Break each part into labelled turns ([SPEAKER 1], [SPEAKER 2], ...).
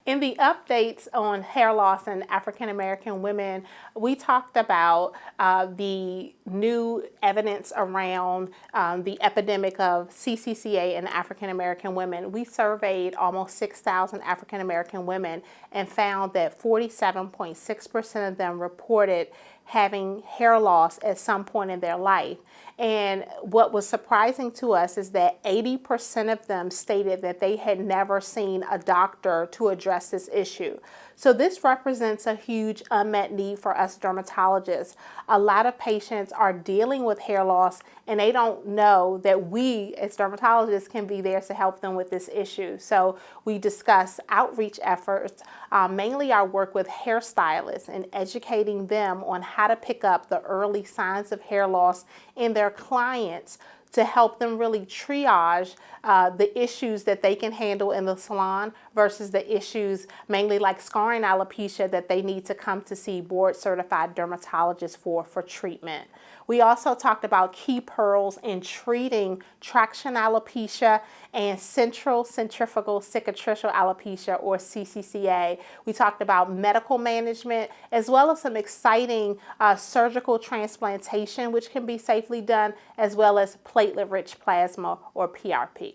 [SPEAKER 1] In the updates on hair loss in African American women, we talked about the new evidence around the epidemic of CCCA in African American women. We surveyed almost 6,000 African American women and found that 47.6% of them reported having hair loss at some point in their life. And what was surprising to us is that 80% of them stated that they had never seen a doctor to address this issue. So this represents a huge unmet need for us dermatologists. A lot of patients are dealing with hair loss and they don't know that we as dermatologists can be there to help them with this issue. So we discuss outreach efforts, mainly our work with hairstylists and educating them on how to pick up the early signs of hair loss in their clients to help them really triage the issues that they can handle in the salon versus the issues mainly like scarring alopecia that they need to come to see board certified dermatologists for treatment. We also talked about key pearls in treating traction alopecia and central centrifugal cicatricial alopecia, or CCCA. We talked about medical management as well as some exciting surgical transplantation, which can be safely done, as well as platelet-rich plasma, or PRP.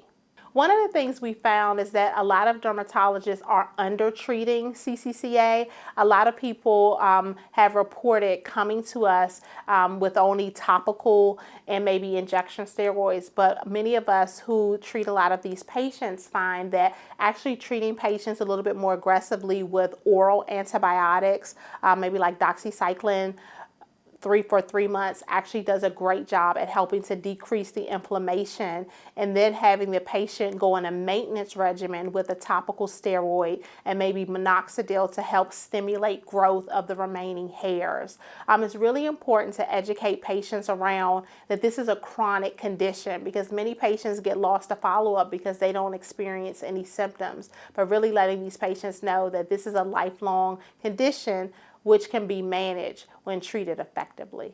[SPEAKER 1] One of the things we found is that a lot of dermatologists are under-treating CCCA. A lot of people have reported coming to us with only topical and maybe injection steroids, but many of us who treat a lot of these patients find that actually treating patients a little bit more aggressively with oral antibiotics, maybe like doxycycline, for 3 months actually does a great job at helping to decrease the inflammation, and then having the patient go on a maintenance regimen with a topical steroid and maybe minoxidil to help stimulate growth of the remaining hairs. It's really important to educate patients around that this is a chronic condition, because many patients get lost to follow-up because they don't experience any symptoms, but really letting these patients know that this is a lifelong condition which can be managed when treated effectively.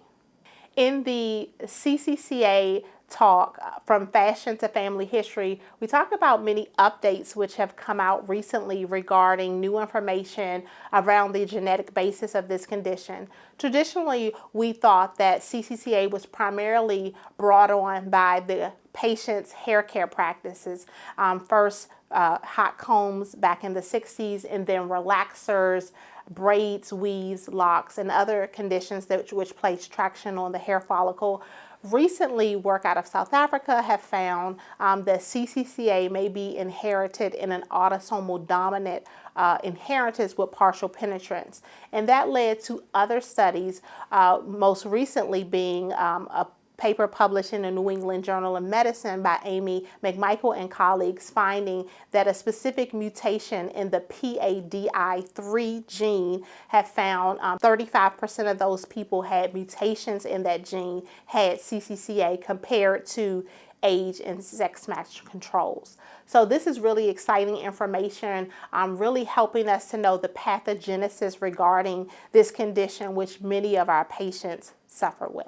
[SPEAKER 1] In the CCCA talk, from fashion to family history, we talked about many updates which have come out recently regarding new information around the genetic basis of this condition. Traditionally, we thought that CCCA was primarily brought on by the patient's hair care practices. First, hot combs back in the 60s, and then relaxers, braids, weaves, locks, and other conditions which place traction on the hair follicle. Recently, work out of South Africa have found that CCCA may be inherited in an autosomal dominant inheritance with partial penetrance. And that led to other studies, most recently being a paper published in the New England Journal of Medicine by Amy McMichael and colleagues, finding that a specific mutation in the PADI3 gene have found 35% of those people had mutations in that gene, had CCCA, compared to age and sex match controls. So this is really exciting information, really helping us to know the pathogenesis regarding this condition which many of our patients suffer with.